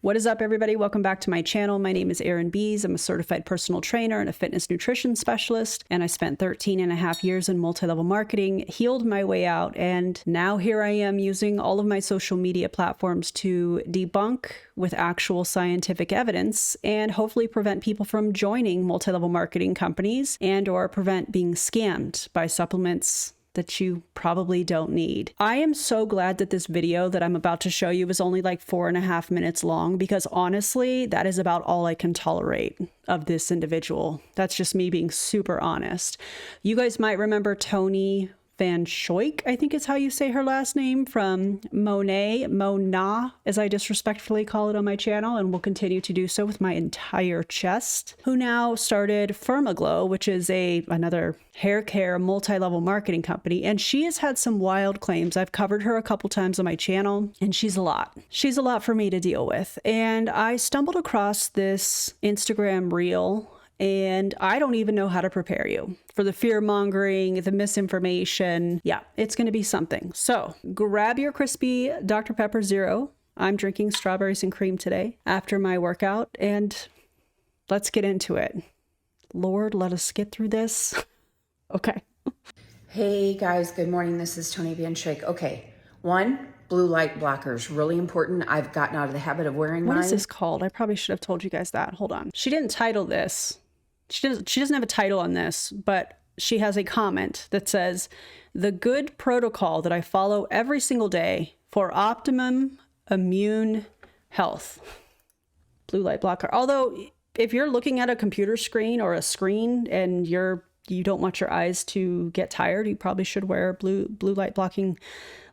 What is up, everybody? Welcome back to my channel. My name is Erin Bies. I'm a certified personal trainer and a fitness nutrition specialist, and I spent 13.5 years in multi-level marketing, healed my way out, and now here I am using all of my social media platforms to debunk with actual scientific evidence and hopefully prevent people from joining multi-level marketing companies and or prevent being scammed by supplements that you probably don't need. I am so glad that this video that I'm about to show you is only like 4.5 minutes long, because honestly, that is about all I can tolerate of this individual. That's just me being super honest. You guys might remember Toni Vanschoyck, I think is how you say her last name, from Mona, as I disrespectfully call it on my channel, and will continue to do so with my entire chest, who now started Firmaglow, which is another hair care multi-level marketing company. And she has had some wild claims. I've covered her a couple times on my channel, and she's a lot. She's a lot for me to deal with. And I stumbled across this Instagram reel, and I don't even know how to prepare you for the fear mongering, the misinformation. Yeah, it's going to be something. So grab your crispy Dr. Pepper Zero. I'm drinking strawberries and cream today after my workout, and let's get into it. Lord, let us get through this. Okay. Hey guys, good morning. This is Toni Vanschoyck. Okay, one, blue light blockers, really important. I've gotten out of the habit of wearing mine. What is this called? I probably should have told you guys that. Hold on. She didn't title this. She doesn't have a title on this, but she has a comment that says, "The good protocol that I follow every single day for optimum immune health." Blue light blocker. Although if you're looking at a computer screen or a screen and you don't want your eyes to get tired, you probably should wear blue light blocking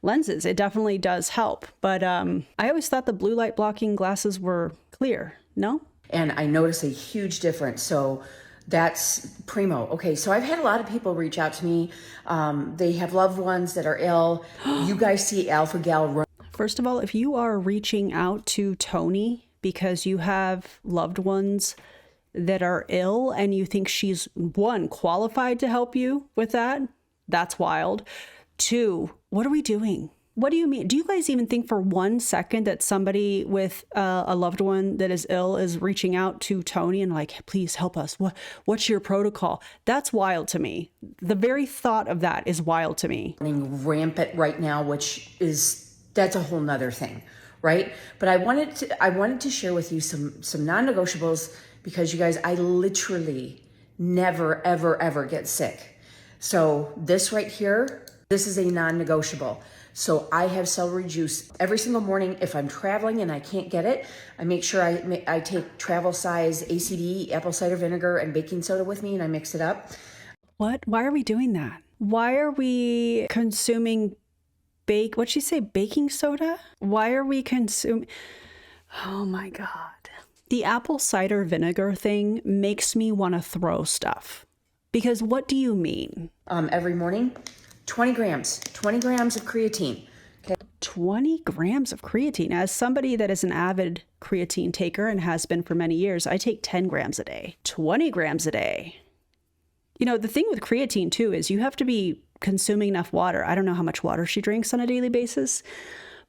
lenses. It definitely does help. But I always thought the blue light blocking glasses were clear. No? And I notice a huge difference. So that's primo. Okay, so I've had a lot of people reach out to me. They have loved ones that are ill. You guys see Alpha Gal run. First of all, if you are reaching out to Toni because you have loved ones that are ill and you think she's, one, qualified to help you with that, that's wild. Two, what are we doing? What do you mean? Do you guys even think for 1 second that somebody with a loved one that is ill is reaching out to Toni and like, please help us? What's your protocol? That's wild to me. The very thought of that is wild to me. Rampant right now, that's a whole nother thing, right? But I wanted to share with you some non-negotiables, because you guys, I literally never, ever, ever get sick. So this right here, this is a non-negotiable. So I have celery juice every single morning. If I'm traveling and I can't get it, I make sure I take travel size ACD, apple cider vinegar, and baking soda with me, and I mix it up. What? Why are we doing that? Why are we consuming what'd she say? Baking soda? Why are we consuming? Oh my God. The apple cider vinegar thing makes me want to throw stuff. Because what do you mean? Every morning, 20 grams of creatine. Okay. 20 grams of creatine. As somebody that is an avid creatine taker and has been for many years, I take 10 grams a day. 20 grams a day. You know, the thing with creatine too is you have to be consuming enough water. I don't know how much water she drinks on a daily basis,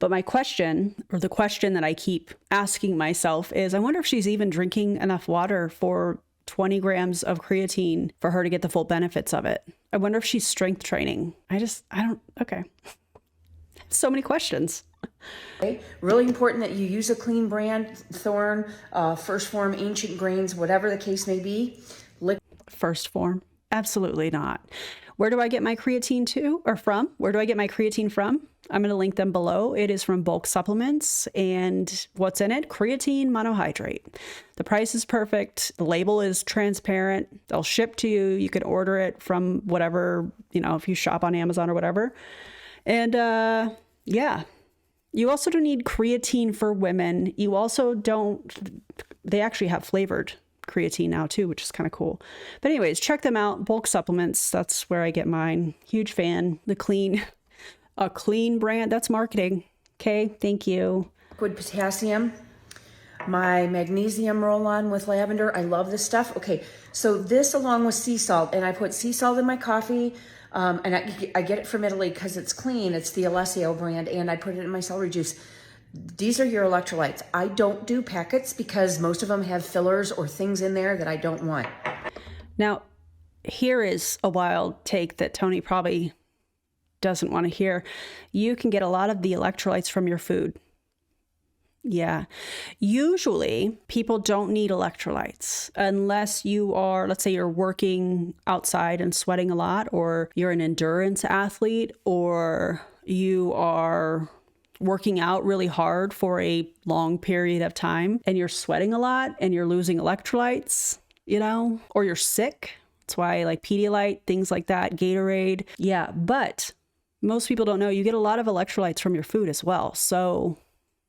but my question, or the question that I keep asking myself, is I wonder if she's even drinking enough water for 20 grams of creatine for her to get the full benefits of it. I wonder if she's strength training. Okay. So many questions. Okay. Really important that you use a clean brand, Thorne, First Form, Ancient Grains, whatever the case may be. First Form? Absolutely not. Where do I get my creatine from? Where do I get my creatine from? I'm going to link them below. It is from Bulk Supplements, and what's in it? Creatine monohydrate. The price is perfect. The label is transparent. They'll ship to you. You can order it from whatever, if you shop on Amazon or whatever. And yeah, you also don't need creatine for women. You also they actually have flavored creatine now too, which is kind of cool. But anyways, check them out. Bulk Supplements. That's where I get mine. Huge fan. A clean brand. That's marketing. Okay. Thank you. Liquid potassium, my magnesium roll-on with lavender. I love this stuff. Okay. So this along with sea salt, and I put sea salt in my coffee. And I get it from Italy because it's clean. It's the Alessio brand, and I put it in my celery juice. These are your electrolytes. I don't do packets because most of them have fillers or things in there that I don't want. Now, here is a wild take that Toni probably doesn't want to hear. You can get a lot of the electrolytes from your food. Yeah. Usually people don't need electrolytes unless you are, let's say you're working outside and sweating a lot, or you're an endurance athlete, or you are working out really hard for a long period of time and you're sweating a lot and you're losing electrolytes, you know, or you're sick. That's why like Pedialyte, things like that, Gatorade. Yeah. But most people don't know you get a lot of electrolytes from your food as well. So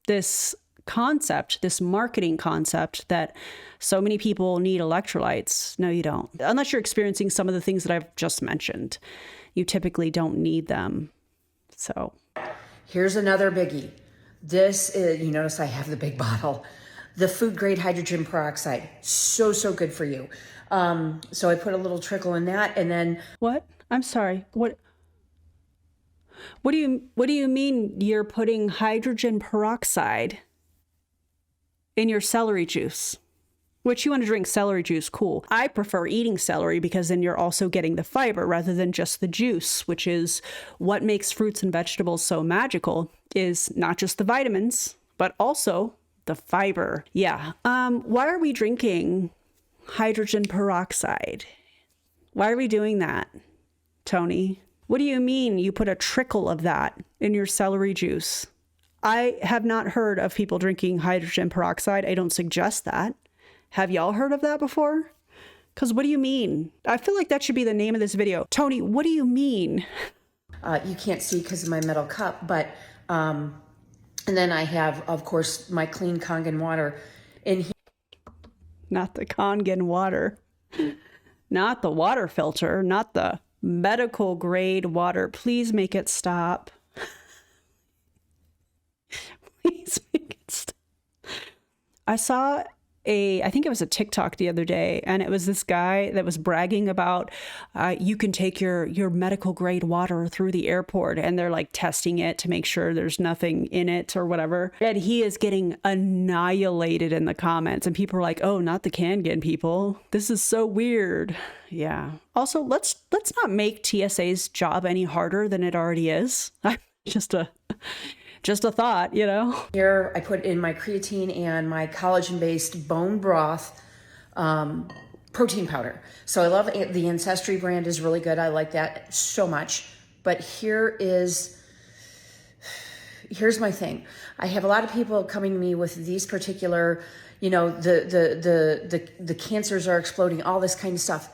this concept, this marketing concept that so many people need electrolytes, no, you don't. Unless you're experiencing some of the things that I've just mentioned, you typically don't need them. So here's another biggie. This is, you notice I have the big bottle, the food grade hydrogen peroxide. So good for you. So I put a little trickle in that, and then what? I'm sorry. What do you mean you're putting hydrogen peroxide in your celery juice? Which, you want to drink celery juice, cool. I prefer eating celery because then you're also getting the fiber rather than just the juice, which is what makes fruits and vegetables so magical, is not just the vitamins, but also the fiber. Yeah. Why are we drinking hydrogen peroxide? Why are we doing that, Toni? What do you mean you put a trickle of that in your celery juice? I have not heard of people drinking hydrogen peroxide. I don't suggest that. Have y'all heard of that before? Because what do you mean? I feel like that should be the name of this video. Toni, what do you mean? You can't see because of my metal cup, but, and then I have, of course, my clean Kangen water in here. Not the Kangen water. Not the water filter. Not the medical grade water. Please make it stop. Please make it stop. I saw I think it was a TikTok the other day, and it was this guy that was bragging about you can take your medical grade water through the airport, and they're like testing it to make sure there's nothing in it or whatever. And he is getting annihilated in the comments, and people are like, "Oh, not the Kangen people. This is so weird." Yeah. Also, let's not make TSA's job any harder than it already is. Just a thought, you know? Here I put in my creatine and my collagen-based bone broth protein powder. So I love it. The Ancestry brand is really good. I like that so much. But here's my thing. I have a lot of people coming to me with these particular, you know, the cancers are exploding, all this kind of stuff.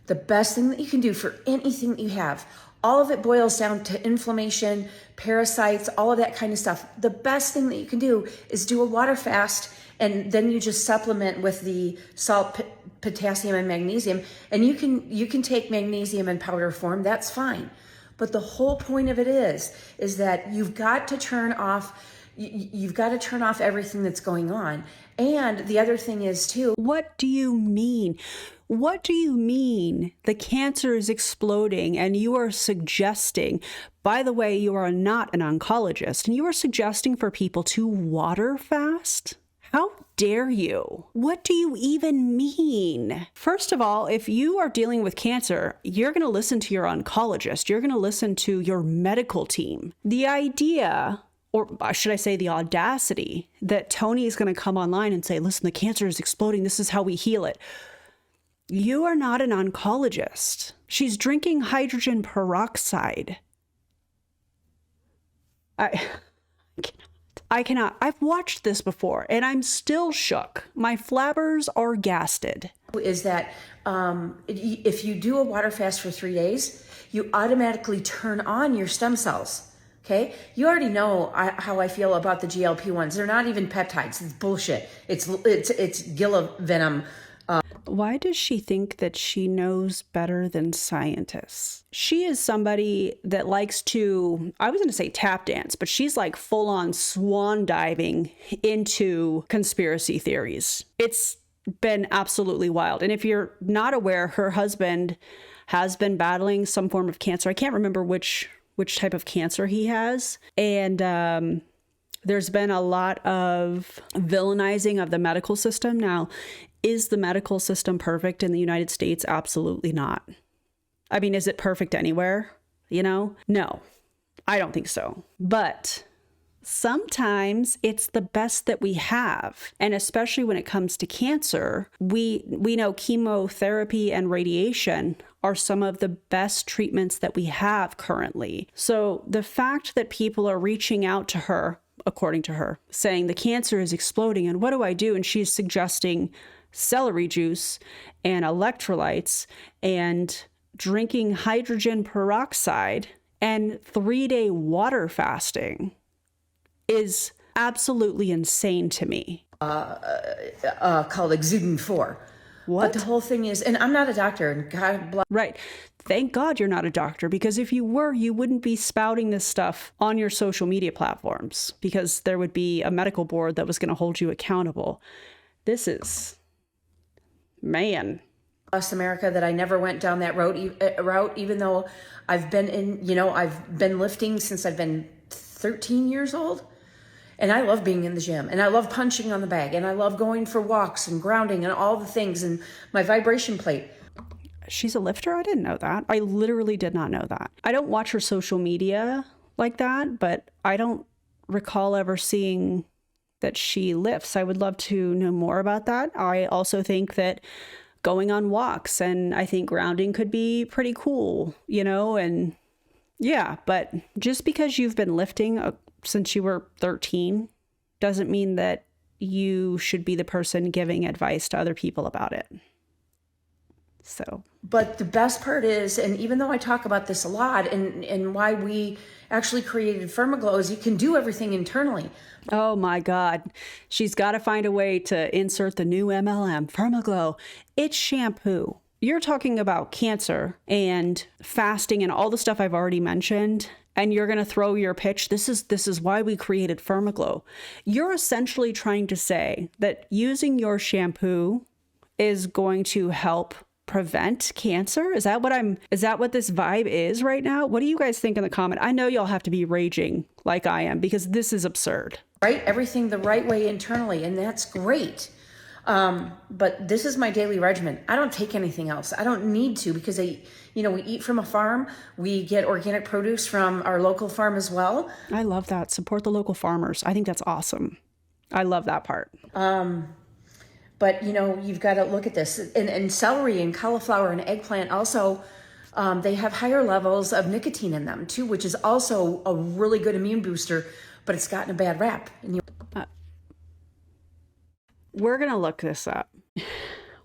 The best thing that you can do for anything that you have, all of it boils down to inflammation, parasites, all of that kind of stuff. The best thing that you can do is do a water fast, and then you just supplement with the salt, potassium, and magnesium. And you can take magnesium in powder form. That's fine. But the whole point of it is that you've got to turn off. You've got to turn off everything that's going on. And the other thing is too. What do you mean? What do you mean the cancer is exploding and you are suggesting, by the way, you are not an oncologist, and you are suggesting for people to water fast? How dare you? What do you even mean? First of all, if you are dealing with cancer, you're going to listen to your oncologist. You're going to listen to your medical team. The idea, or should I say the audacity, that Toni is going to come online and say, listen, the cancer is exploding. This is how we heal it. You are not an oncologist. She's drinking hydrogen peroxide. I cannot. I've watched this before and I'm still shook. My flabbers are gasted. Is that if you do a water fast for 3 days, you automatically turn on your stem cells. Okay, you already know how I feel about the GLP-1s. They're not even peptides. It's bullshit. It's gilla venom. Why does she think that she knows better than scientists? She is somebody that likes to, I was going to say tap dance, but she's like full on swan diving into conspiracy theories. It's been absolutely wild. And if you're not aware, her husband has been battling some form of cancer. I can't remember which type of cancer he has. And There's been a lot of villainizing of the medical system. Now, is the medical system perfect in the United States? Absolutely not. I mean, is it perfect anywhere? You know? No, I don't think so. But sometimes it's the best that we have. And especially when it comes to cancer, we know chemotherapy and radiation are some of the best treatments that we have currently. So the fact that people are reaching out to her, according to her, saying the cancer is exploding and what do I do? And she's suggesting celery juice and electrolytes and drinking hydrogen peroxide and 3-day water fasting is absolutely insane to me. Called Exudin 4. What? But the whole thing is, and I'm not a doctor, and God bless. Right. Thank God you're not a doctor, because if you were, you wouldn't be spouting this stuff on your social media platforms, because there would be a medical board that was going to hold you accountable. This is, man. Bless America that I never went down that route, even though I've been lifting since I've been 13 years old. And I love being in the gym, and I love punching on the bag, and I love going for walks and grounding and all the things, and my vibration plate. She's a lifter? I didn't know that. I literally did not know that. I don't watch her social media like that, but I don't recall ever seeing that she lifts. I would love to know more about that. I also think that going on walks and I think grounding could be pretty cool, you know, and yeah, but just because you've been lifting since you were 13 doesn't mean that you should be the person giving advice to other people about it. So, but the best part is, and even though I talk about this a lot, and why we actually created Firmaglow is you can do everything internally. Oh my God. She's got to find a way to insert the new MLM, Firmaglow. It's shampoo. You're talking about cancer and fasting and all the stuff I've already mentioned, and you're going to throw your pitch. This is why we created Firmaglow. You're essentially trying to say that using your shampoo is going to help prevent cancer? Is that what this vibe is right now? What do you guys think in the comment? I know y'all have to be raging like I am, because this is absurd. Right? Everything the right way internally, and that's great. But this is my daily regimen. I don't take anything else. I don't need to, because we eat from a farm. We get organic produce from our local farm as well. I love that. Support the local farmers. I think that's awesome. I love that part. But you've got to look at this, and celery and cauliflower and eggplant also, they have higher levels of nicotine in them too, which is also a really good immune booster, but it's gotten a bad rap. We're going to look this up.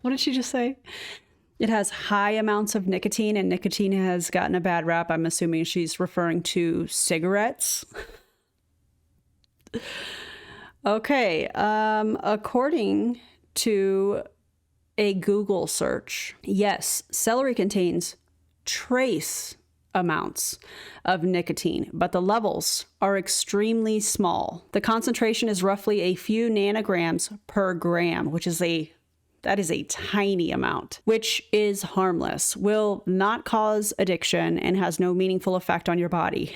What did she just say? It has high amounts of nicotine, and nicotine has gotten a bad rap. I'm assuming she's referring to cigarettes. Okay. According to a Google search, yes, celery contains trace amounts of nicotine, but the levels are extremely small. The concentration is roughly a few nanograms per gram, that is a tiny amount, which is harmless, will not cause addiction, and has no meaningful effect on your body.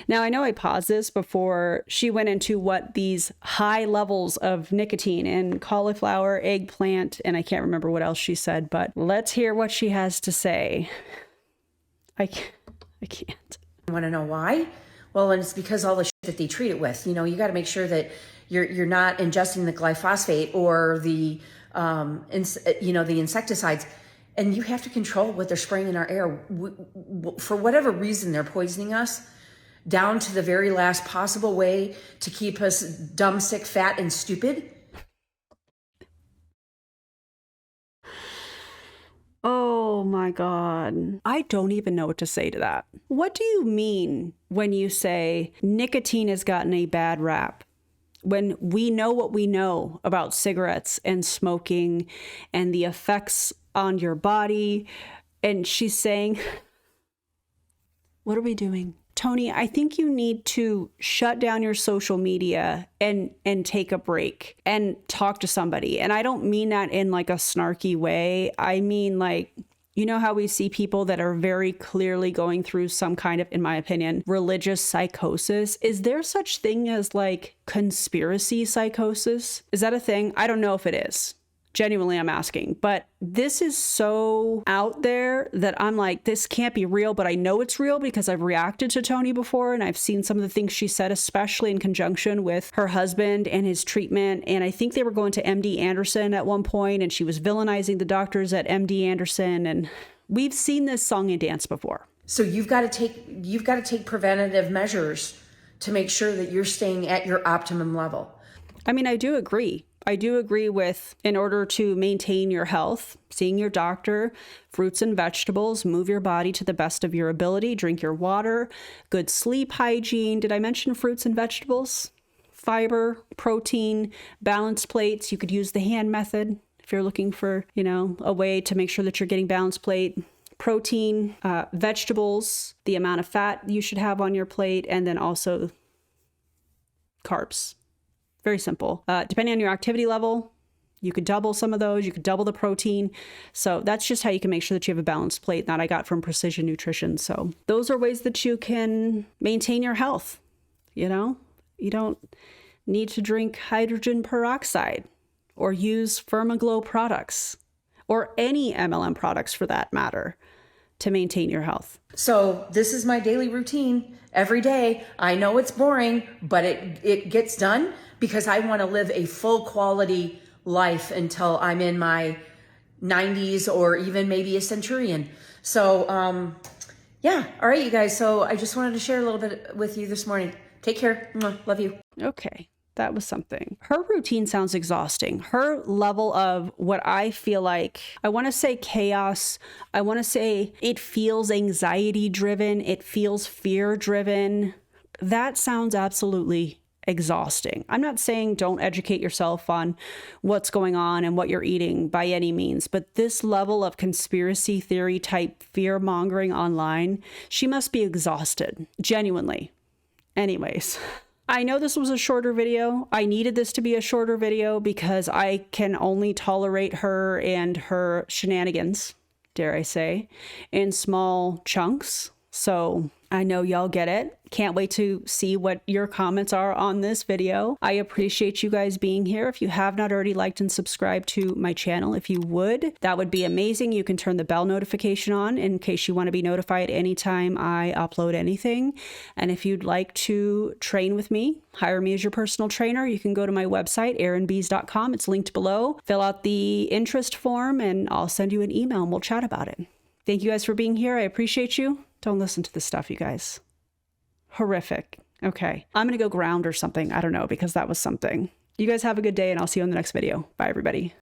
Now, I know I paused this before she went into what these high levels of nicotine in cauliflower, eggplant, and I can't remember what else she said, but let's hear what she has to say. I can't. You want to know why? Well, and it's because all the shit that they treat it with. You got to make sure that you're not ingesting the glyphosate or the the insecticides, and you have to control what they're spraying in our air. For whatever reason, they're poisoning us down to the very last possible way to keep us dumb, sick, fat, and stupid. Oh my God. I don't even know what to say to that. What do you mean when you say nicotine has gotten a bad rap? When we know what we know about cigarettes and smoking and the effects on your body, and she's saying, what are we doing? Toni, I think you need to shut down your social media and take a break and talk to somebody. And I don't mean that in like a snarky way. I mean, like, You know how we see people that are very clearly going through some kind of, in my opinion, religious psychosis? Is there such thing as like conspiracy psychosis? Is that a thing? I don't know if it is. Genuinely, I'm asking. But this is so out there that I'm like, this can't be real, but I know it's real because I've reacted to Toni before and I've seen some of the things she said, especially in conjunction with her husband and his treatment. And I think they were going to MD Anderson at one point and she was villainizing the doctors at MD Anderson. And we've seen this song and dance before. So you've got to take preventative measures to make sure that you're staying at your optimum level. I mean, I do agree. I do agree with, in order to maintain your health, seeing your doctor, fruits and vegetables, move your body to the best of your ability, drink your water, good sleep hygiene. Did I mention fruits and vegetables? Fiber, protein, balanced plates. You could use the hand method if you're looking for, you know, a way to make sure that you're getting balanced plate. Protein, vegetables, the amount of fat you should have on your plate, and then also carbs. Very simple. Depending on your activity level, you could double some of those. You could double the protein. So that's just how you can make sure that you have a balanced plate that I got from Precision Nutrition. So those are ways that you can maintain your health. You know, you don't need to drink hydrogen peroxide or use Firmaglow products or any MLM products for that matter to maintain your health. So this is my daily routine every day. I know it's boring, but it gets done because I want to live a full quality life until I'm in my 90s or even maybe a centurion. So yeah. All right, you guys. So I just wanted to share a little bit with you this morning. Take care. Love you. Okay. That was something. Her routine sounds exhausting. Her level of what I feel like, I want to say chaos. I want to say it feels anxiety driven. It feels fear driven. That sounds absolutely exhausting. I'm not saying don't educate yourself on what's going on and what you're eating by any means, but this level of conspiracy theory type fear mongering online, she must be exhausted, genuinely. Anyways. I know this was a shorter video. I needed this to be a shorter video because I can only tolerate her and her shenanigans, dare I say, in small chunks. So I know y'all get it. Can't wait to see what your comments are on this video. I appreciate you guys being here. If you have not already liked and subscribed to my channel, if you would, that would be amazing. You can turn the bell notification on in case you want to be notified anytime I upload anything. And if you'd like to train with me, hire me as your personal trainer, you can go to my website, erinbies.com. It's linked below. Fill out the interest form and I'll send you an email and we'll chat about it. Thank you guys for being here. I appreciate you. Don't listen to this stuff, you guys. Horrific. Okay. I'm going to go ground or something. I don't know, because that was something. You guys have a good day and I'll see you in the next video. Bye, everybody.